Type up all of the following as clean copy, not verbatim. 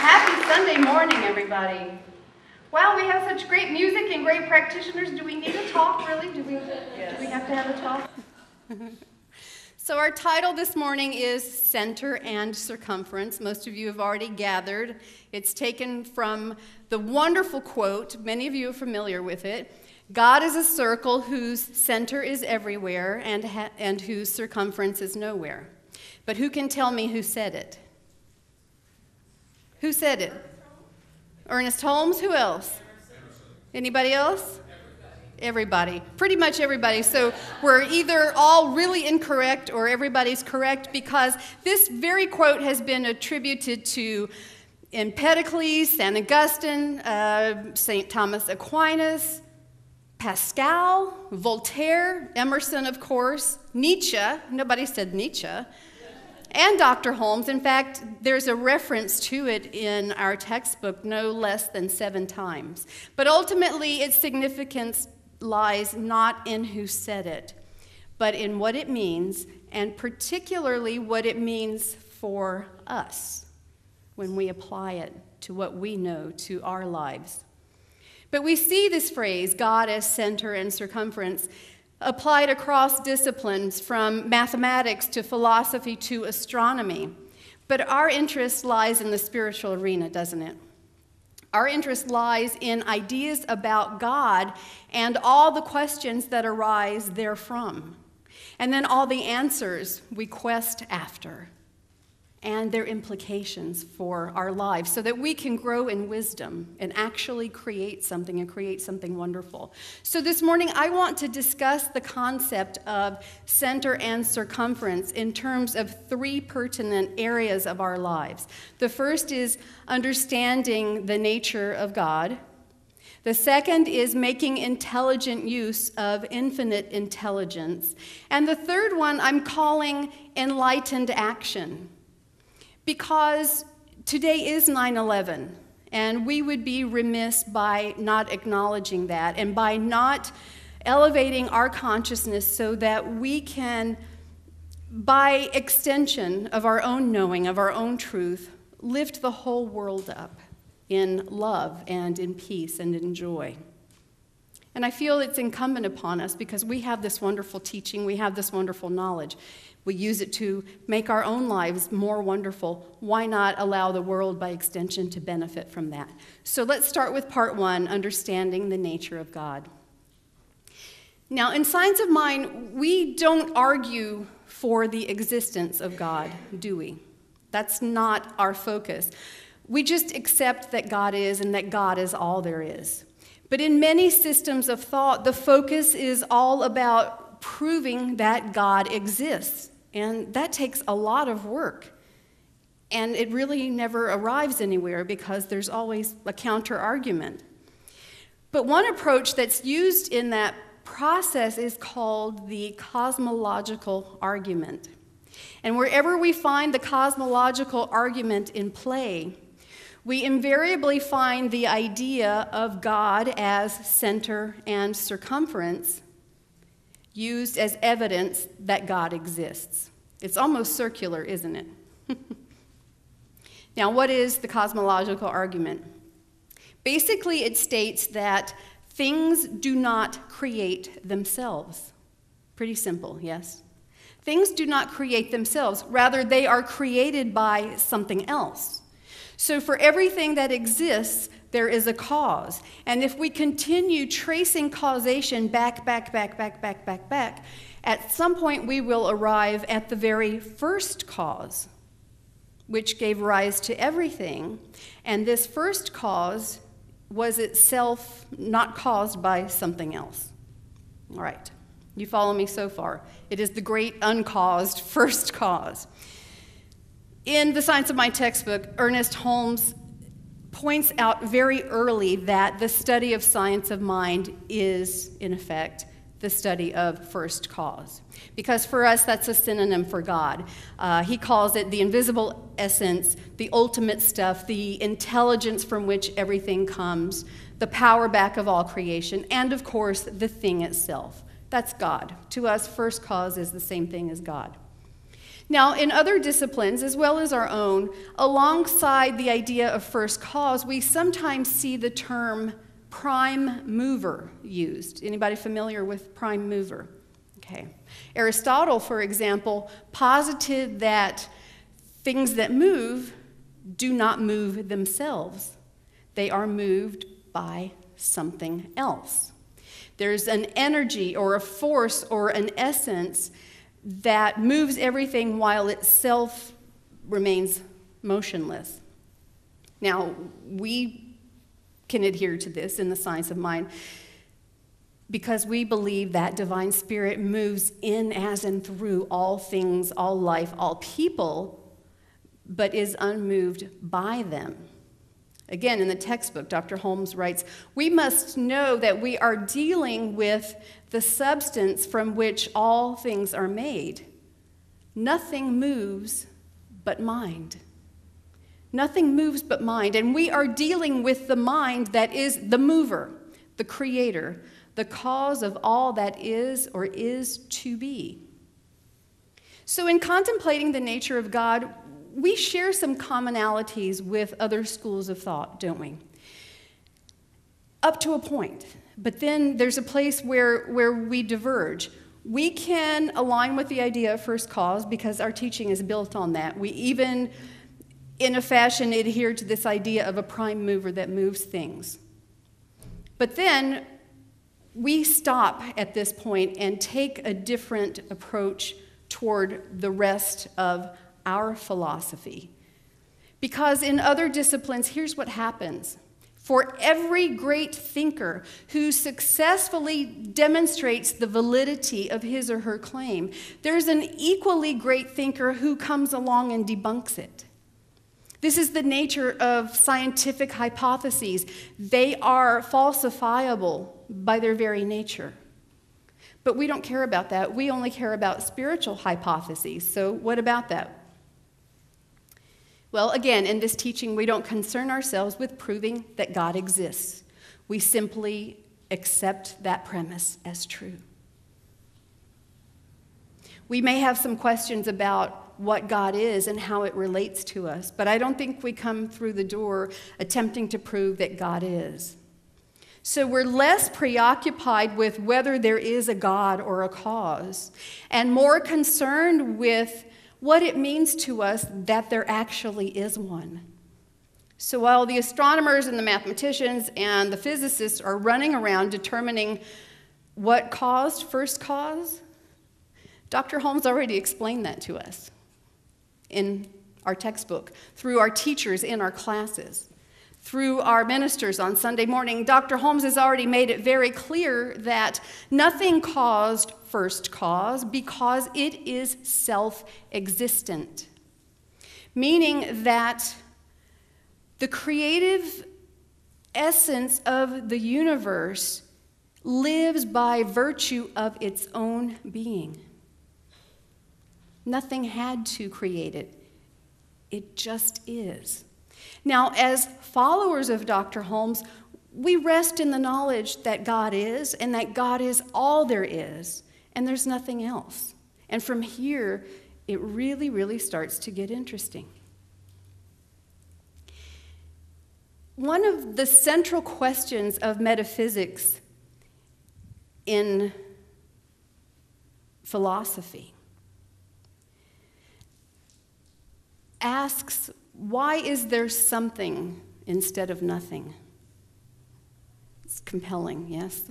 Happy Sunday morning, everybody. Wow, we have such great music and great practitioners. Do we need a talk, really? Do we have to have a talk? So our title this morning is Center and Circumference. Most of you have already gathered. It's taken from the wonderful quote, many of you are familiar with it, God is a circle whose center is everywhere and whose circumference is nowhere. But who can tell me who said it? Who said it? Ernest Holmes. Who else? Anybody else? Everybody. Pretty much everybody. So we're either all really incorrect or everybody's correct, because this very quote has been attributed to Empedocles, St. Augustine, St. Thomas Aquinas, Pascal, Voltaire, Emerson, of course, Nietzsche. Nobody said Nietzsche. And Dr. Holmes. In fact, there's a reference to it in our textbook no less than 7 times. But ultimately, its significance lies not in who said it, but in what it means, and particularly what it means for us when we apply it to what we know, to our lives. But we see this phrase, God as center and circumference, applied across disciplines from mathematics to philosophy to astronomy. But our interest lies in the spiritual arena, doesn't it? Our interest lies in ideas about God and all the questions that arise therefrom, and then all the answers we quest after, and their implications for our lives, so that we can grow in wisdom and actually create something wonderful. So this morning, I want to discuss the concept of center and circumference in terms of 3 pertinent areas of our lives. The first is understanding the nature of God. The second is making intelligent use of infinite intelligence. And the third one I'm calling enlightened action. Because today is 9/11, and we would be remiss by not acknowledging that and by not elevating our consciousness so that we can, by extension of our own knowing, of our own truth, lift the whole world up in love and in peace and in joy. And I feel it's incumbent upon us, because we have this wonderful teaching, we have this wonderful knowledge. We use it to make our own lives more wonderful. Why not allow the world, by extension, to benefit from that? So let's start with part 1, understanding the nature of God. Now, in Science of Mind, we don't argue for the existence of God, do we? That's not our focus. We just accept that God is, and that God is all there is. But in many systems of thought, the focus is all about proving that God exists. And that takes a lot of work. And it really never arrives anywhere, because there's always a counter-argument. But one approach that's used in that process is called the cosmological argument. And wherever we find the cosmological argument in play, we invariably find the idea of God as center and circumference used as evidence that God exists. It's almost circular, isn't it? Now, what is the cosmological argument? Basically, it states that things do not create themselves. Pretty simple, yes? Things do not create themselves. Rather, they are created by something else. So for everything that exists, there is a cause. And if we continue tracing causation back, at some point we will arrive at the very first cause, which gave rise to everything. And this first cause was itself not caused by something else. All right, you follow me so far? It is the great uncaused first cause. In the Science of Mind textbook, Ernest Holmes points out very early that the study of science of mind is, in effect, the study of first cause. Because for us, that's a synonym for God. He calls it the invisible essence, the ultimate stuff, the intelligence from which everything comes, the power back of all creation, and of course, the thing itself. That's God. To us, first cause is the same thing as God. Now, in other disciplines, as well as our own, alongside the idea of first cause, we sometimes see the term prime mover used. Anybody familiar with prime mover? Okay. Aristotle, for example, posited that things that move do not move themselves. They are moved by something else. There's an energy or a force or an essence that moves everything while itself remains motionless. Now, we can adhere to this in the science of mind because we believe that divine spirit moves in, as, and through all things, all life, all people, but is unmoved by them. Again, in the textbook, Dr. Holmes writes, "We must know that we are dealing with the substance from which all things are made. Nothing moves but mind. Nothing moves but mind, and we are dealing with the mind that is the mover, the creator, the cause of all that is or is to be." So in contemplating the nature of God, we share some commonalities with other schools of thought, don't we? Up to a point. But then there's a place where we diverge. We can align with the idea of first cause because our teaching is built on that. We even, in a fashion, adhere to this idea of a prime mover that moves things. But then we stop at this point and take a different approach toward the rest of our philosophy. Because in other disciplines, here's what happens. For every great thinker who successfully demonstrates the validity of his or her claim, there's an equally great thinker who comes along and debunks it. This is the nature of scientific hypotheses. They are falsifiable by their very nature. But we don't care about that. We only care about spiritual hypotheses. So what about that? Well, again, in this teaching, we don't concern ourselves with proving that God exists. We simply accept that premise as true. We may have some questions about what God is and how it relates to us, but I don't think we come through the door attempting to prove that God is. So we're less preoccupied with whether there is a God or a cause, and more concerned with what it means to us that there actually is one. So while the astronomers and the mathematicians and the physicists are running around determining what caused first cause, Dr. Holmes already explained that to us in our textbook, through our teachers in our classes, through our ministers on Sunday morning. Dr. Holmes has already made it very clear that nothing caused first cause because it is self-existent, meaning that the creative essence of the universe lives by virtue of its own being. Nothing had to create it. It just is. Now, as followers of Dr. Holmes, we rest in the knowledge that God is, and that God is all there is, and there's nothing else. And from here, it really, really starts to get interesting. One of the central questions of metaphysics in philosophy asks, why is there something instead of nothing? It's compelling, yes?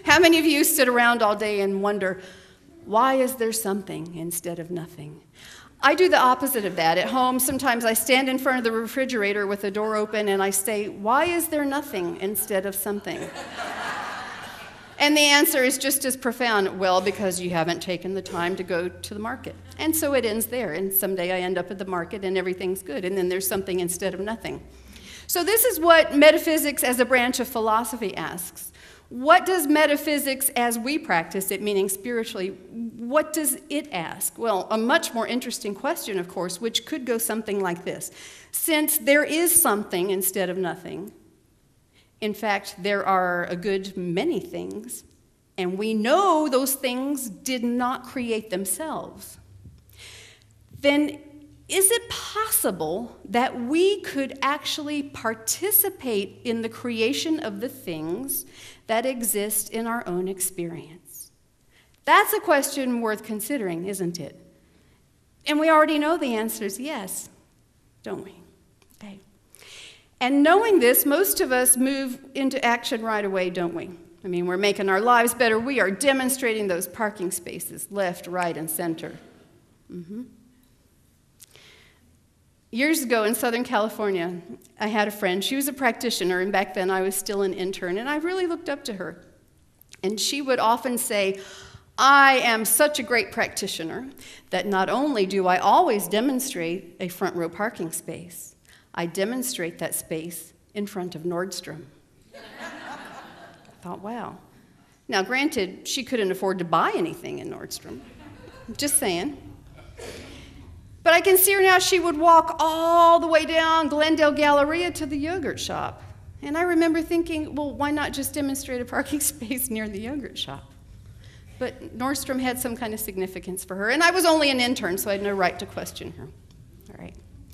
How many of you sit around all day and wonder, why is there something instead of nothing? I do the opposite of that. At home, sometimes I stand in front of the refrigerator with the door open and I say, why is there nothing instead of something? And the answer is just as profound, well, because you haven't taken the time to go to the market. And so it ends there, and someday I end up at the market and everything's good, and then there's something instead of nothing. So this is what metaphysics as a branch of philosophy asks. What does metaphysics as we practice it, meaning spiritually, what does it ask? Well, a much more interesting question, of course, which could go something like this. Since there is something instead of nothing, in fact, there are a good many things, and we know those things did not create themselves. then is it possible that we could actually participate in the creation of the things that exist in our own experience? That's a question worth considering, isn't it? And we already know the answer is yes, don't we? Okay. And knowing this, most of us move into action right away, don't we? I mean, we're making our lives better. We are demonstrating those parking spaces, left, right, and center. Years ago in Southern California, I had a friend. She was a practitioner, and back then I was still an intern, and I really looked up to her. And she would often say, I am such a great practitioner that not only do I always demonstrate a front row parking space, I demonstrate that space in front of Nordstrom. I thought, wow. Now, granted, she couldn't afford to buy anything in Nordstrom. Just saying. But I can see her now. She would walk all the way down Glendale Galleria to the yogurt shop. And I remember thinking, well, why not just demonstrate a parking space near the yogurt shop? But Nordstrom had some kind of significance for her. And I was only an intern, so I had no right to question her. All right.